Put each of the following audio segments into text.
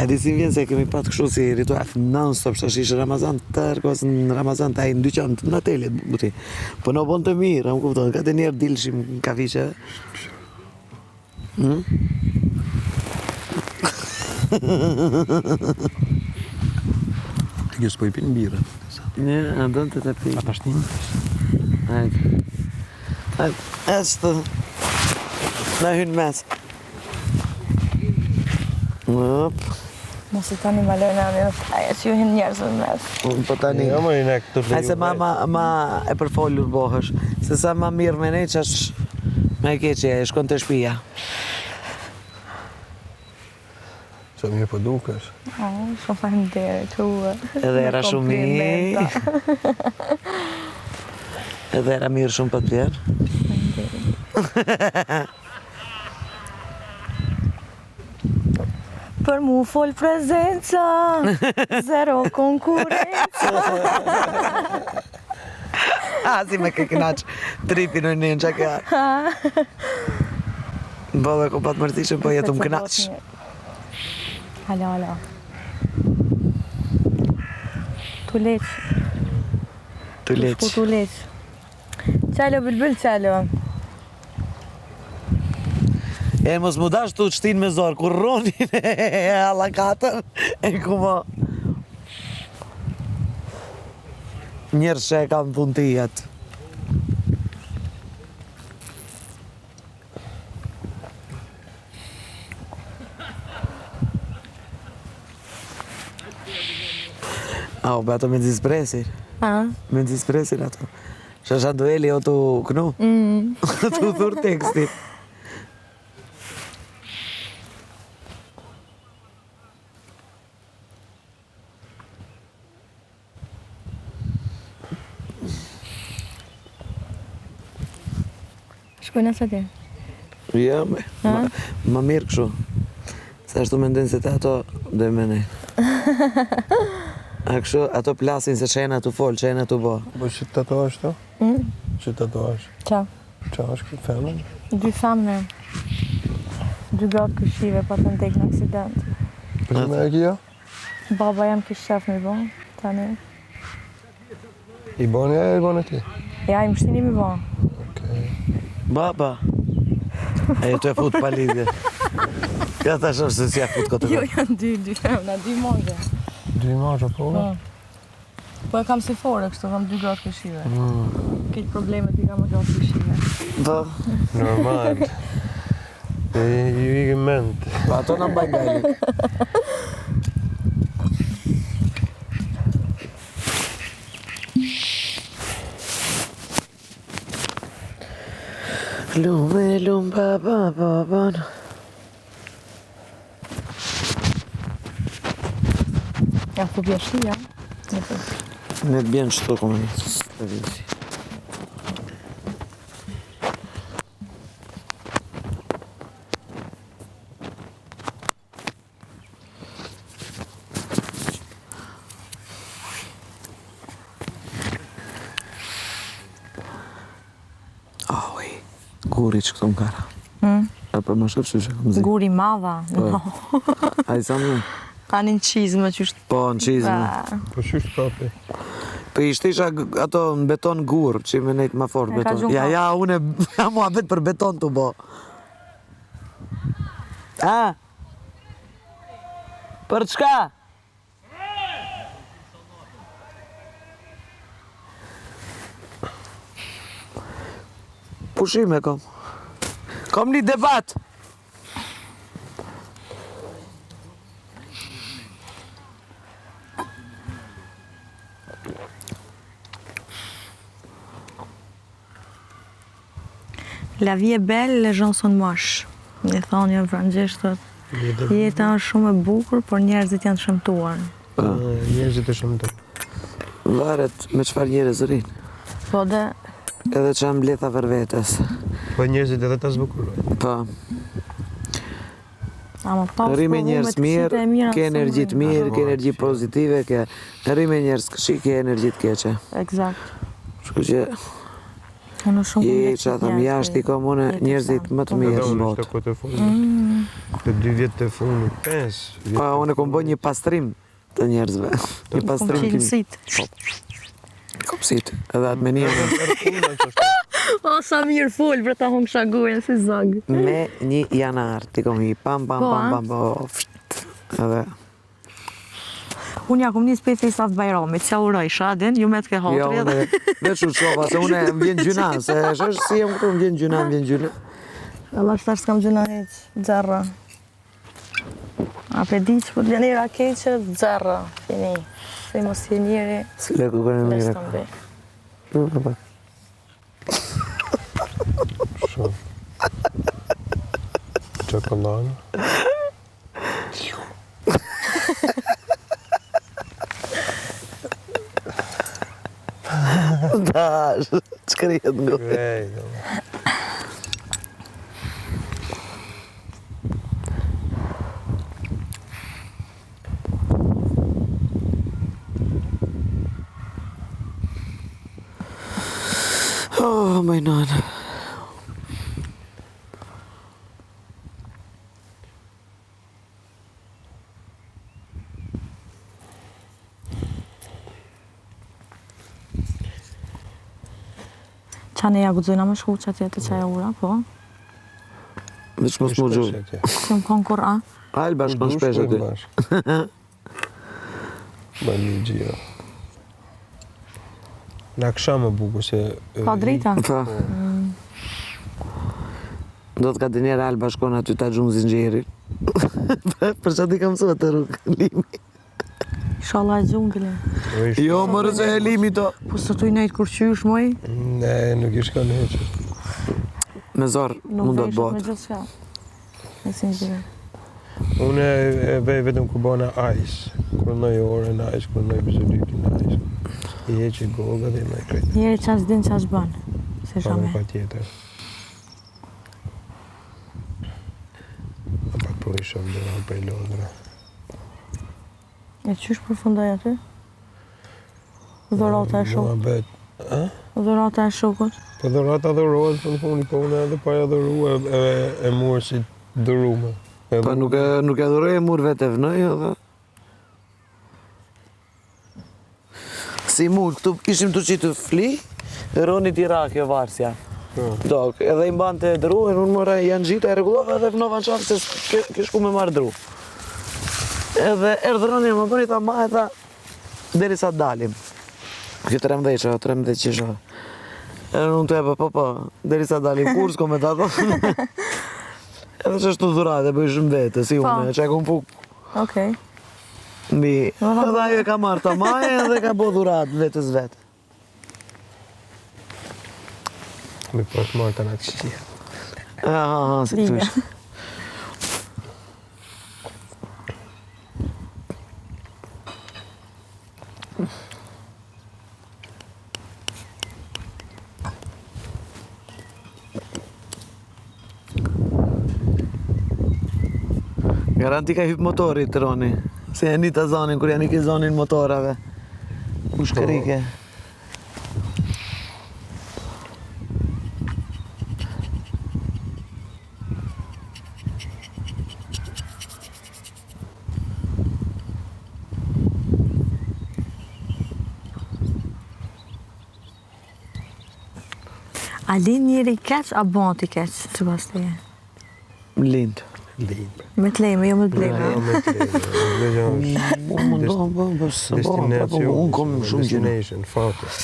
E di si vjen se kemi pat kështu si ritual non-stop, shtash ishte Ramazan tërkos në Ramazan taj në dyqan në hotelit buti. Po në bon të mirë, më kupton, ka të njerë dilshim në kafiqe. Ti kjo s'po i pinë birë. Një, andon të pi. A pashtin? Hajde. Hajde, na hynë mes. Hop. Mos i tani ma lojnë anë, aja që ju hinë njerëzve në mes. Po tani, Jo, më i ne këtë të se ma e përfolur bohësh, se sa ma mirë me ne që është me keqe, e shkon të shpia. Që mirë po dukesh. Shumë faleminderit tuaj. Edhe era shumë mirë. Edhe era mirë shumë për të vjerë. Për mu fol prezenca, zero konkurenca. Si me ke knaq tripin në një në që ka. Bo dhe ku patë mërtishëm, po jetu më knaq. Hala. Tu leq. Tu leq. Tu leq. Qalo, bilbil, qalo. E mos mu dash tu qtin me zorë, kur ronin e allakatën, e ku mo. Njërë që e kam pun të jetë. Be ato me dispresin. Me dispresin ato. Shasha dueli o tu kënu. Tu thur tekstit. Shkojnë asë atje? Ja, ma mirë këshu. Se ashtu me ndinë se të ato dhe me ne. A kështu, ato plasin se qena të folë, qena të bo. Po që të tatuash to? Që të tatuash? Qa? Qa është këtë femën? 2 famne. 2 gratë këshive, pa të ndek në aksident. Po që me e kjo? Baba jam kish shef mi bo, tani. I boni e i boni ti? Ja, i mështini mi bo. Baba, e të e fut pa lidhje. Ja ta shosh se si ja fut këtë Jo, janë 2 femna, 2 mangë. 2 marrë, po? Po e kam si fore kështu, kam 2 gratë këshive. Këtë problemet i kam 2 gratë këshive. Po. Normal. Ju i ment. Pa ato në mbaj gajlik. Lume, baba. Ja, ku bje shia. Ne të bjenë qëto këmë të visi. Guri që këto më kara. E për më shërë që këmë zi. Guri madha. A i sa më? Ka një në qizme që është... Po, në qizme. Po që është papi? Po ishte isha ato në beton gur, që i me nejtë ma fort beton. Ja, une jam mua vetë për beton të bo. Për çka? Pushime kom. Kom një debat. La vie est belle, les gens sont moches. Një thonë një frangjeshtët. Jeta është shumë e bukur, por njerëzit janë të shëmtuar. Njerëzit e shëmtuar. Varet me çfarë njerëz rrinë. Po dhe... Edhe që janë bletha për vetës. Po njerëzit edhe ta zbukurojnë. Po. Rri me njerëz mirë, ke energji të mirë, ke energji pozitive, rri me njerëz këshi, ke energji të keqe. Eksakt. Shku që... Unë shumë Je që atëm jashtë i kom une njerëzit më të mirë në botë. Të të fundit. Të 2 vjetë të fundit, 5 vjetë. Pa, unë kom bë një pastrim të njerëzve. Një pastrim kim. Kopsit. Edhe atë me një. O, sa mirë full për ta hongë shagujen si zog. Me 1 janar, ti kom i pam, edhe... Unë ja kom një spej festat Bajramit, që uroj shadin, ju me të ke Jo, hotri unë veç u shofa, se une më vjen gjuna, se shesh si jem këtu, më vjen gjuna. Allah që tash s'kam gjuna heq, dzerra. A pe di që po t'vjen i rakeqe, dzerra, fini. Se mos je njeri, Si le ku kërë les mire. të mbi. Shumë. Çokoladë. Dash, që kërjet në gojë. Vejdo. Oh, my nana. Qa ne ja gudzojna më shku që atje të qaja ura, po? Veç mos më gjurë. Që më konë kur a? Alba shkon shpesh aty. Ba një gjira. Në kësha më bukur se... Ka drejta? Pa. Do të ka të njerë Alba shkon aty ta gjumë zinxhirin. Për që ti kam sot të rrugë, limi. Inshallah e gjungële. Jo, më rëse e limi to. Po së tu i nejtë kur qysh, moj? Ne, nuk ishka në heqë. Me zorë, Nuk mund do të veshët me bëhet. gjithë shka. Me sinqire. Unë e vej vetëm ku bëna ajs. Kur nëj ore në ajs, kur nëj bizolyki në ajs. I heqë goga dhe me krejtë. Njeri qas din qas bën. Se Pa shame. pa tjetër. A pak po i shumë dhe nga prej Londra. E qysh përfundoj aty? Dhurata e Nga shokut. bet. A? Dhurata e shokut. Po dhurata dhurohet, po në fundi po unë edhe pa ja dhuru e murë si dhurume. Pa nuk e dhuroj e mur vete vënoj, edhe... Si mur, këtu ishim të qitë fli, Ronit Irak jo varsja. Dok, edhe i mbante druhen, unë mëra janë gjitë, e regullova edhe vënova në qarë se kishku me marrë dru. Edhe erdhë Ronit më bëni, tha ma e tha, deri sa dalim. Kjo 13 qisha. Edhe unë të ebe, po, deri sa dalim, kur s'ko me ta thonë. Edhe që është të dhurate, bëj shumë vete, si unë, që e kom puk. Okej. Mbi, edhe ajo e ka marrë ta maje edhe ka bo dhurat vetës vetë. Mi po të marrë të në të qia. Aha, si të thush. Garanti ka hyp motorit të Roni. Se janë një të zonin, kur janë i ke zonin motorave. U shkërike. A lin njeri keq, a bon t'i keq, që pas të je? Lindë. Limë. Me t'lejme, jo me t'blejme. Unë kom shumë gjënë. Destination, focus.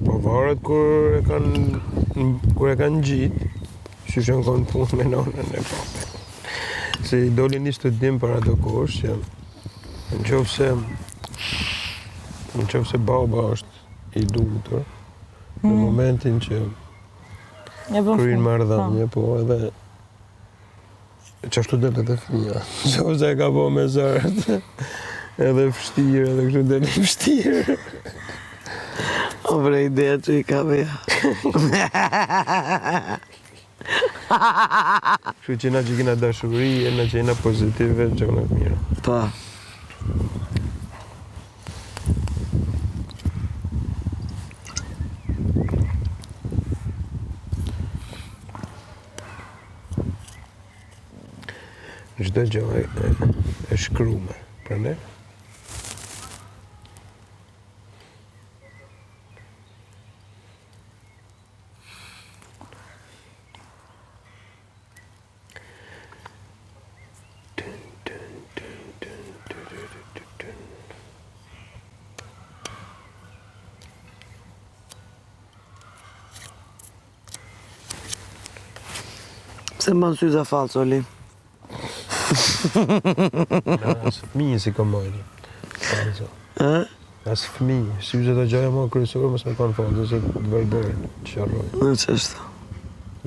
Po varet kur e kanë gjitë, që shën konë punë me nonën e pape. Se i doli një studim para do kosh, që në qofë se baba është i dutur, në momentin që kryin marrëdhënie, po edhe që ashtu del edhe fëmija. Qofë se e ka po me zërët, edhe fështirë, edhe kështu del i fështirë. O bre, ideja që i ka veja. Kështu që na që kena dashuri, na që jena pozitive, që në të mira. Pa. Çdo gjë e shkruar për ne. Pse më në syza falë, Soli? Asë fëmijë si komojnë. Asë fëmijë, syzet e gjaja më kryesore mësë me kanë falë, se të verbojnë, që arrojnë. Në qështë?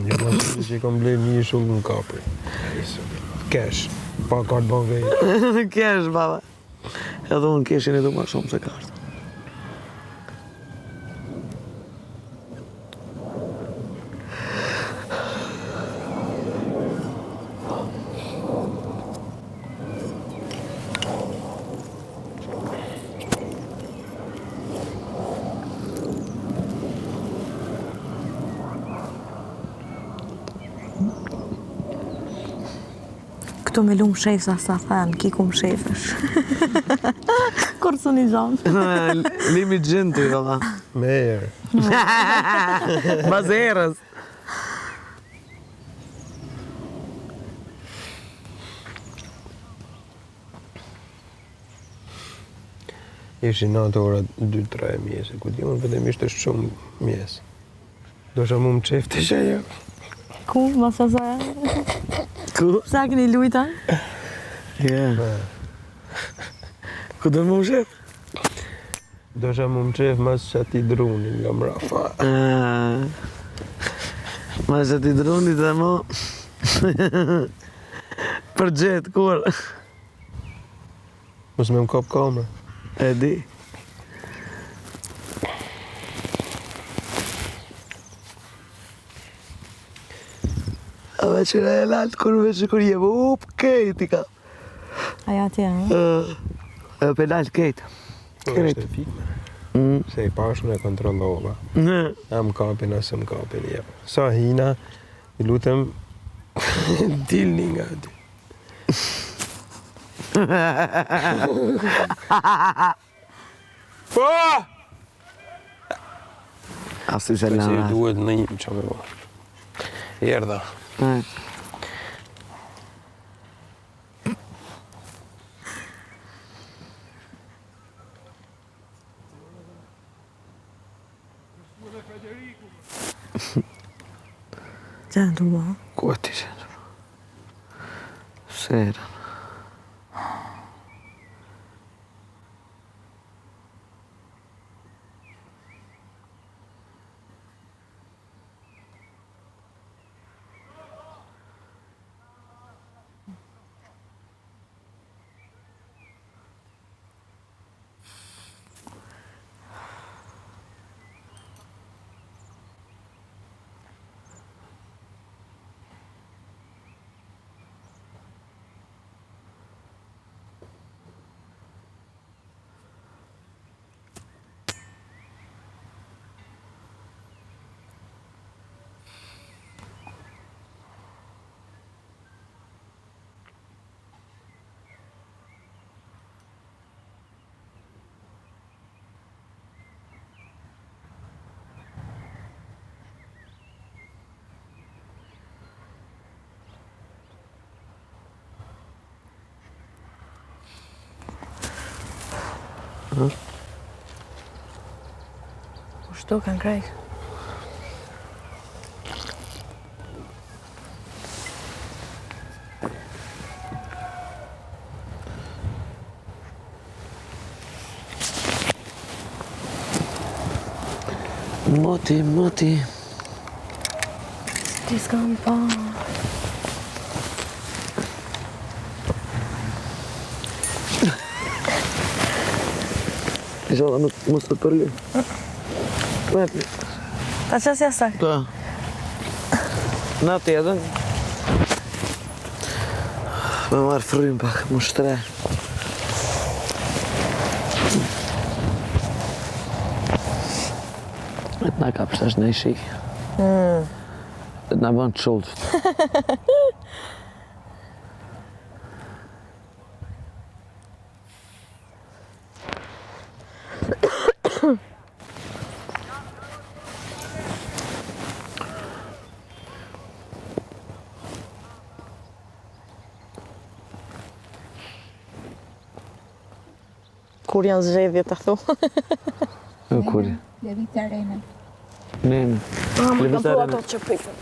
Një më syzet që i kam blejë një shullë në kapri. Kesh, pa kartë bankej. Kesh, baba. Edhe unë keshin e du ma shumë se kartë. Këtu me lumë shef sa thënë, ki ku më shefësh. Kur së një gjamë. Limi gjënë ty, baba. Me erë. Bazerës. Ishi 9 ora 2-3 mjesë, ku di unë vedemisht është shumë mjesë. Do shë mu më qefte që ajo. Ku, ma sa sa? Ku? Sa këni lujta? Ku do më shef? Do shë mu më qef mas që ati drunin nga mrafa. Ma që ti drunit dhe mo për gjetë, kur? Mos me më kap kamera. E di. A veç e lartë, kur veç kur jebë, kejt i ka. Aja tja, në? E pe lartë kejt. Kërështë e fikme. Se i pashën e kontrollova. A më kapin, asë më kapin, jep. Sa hina, i lutem, dilni nga ati. Po! Asi se Se i lana. duhet në një që me bo. Jerdha. Që në të bo? Ku e ti që? Sera. Shto kanë krejt. Moti. Ti s'kam pa. Inshallah nuk mos të përli. Ta qësja sak. Ta. Në tjetën. Me marrë frym pak, më shtre. E të nga kapës është në i shik. E të nga bënë të shullët. Kur janë zgjedhjet, a thu? Kuri. Levita Arena. Neme. Më kam Levita po Arena. ato që pikë.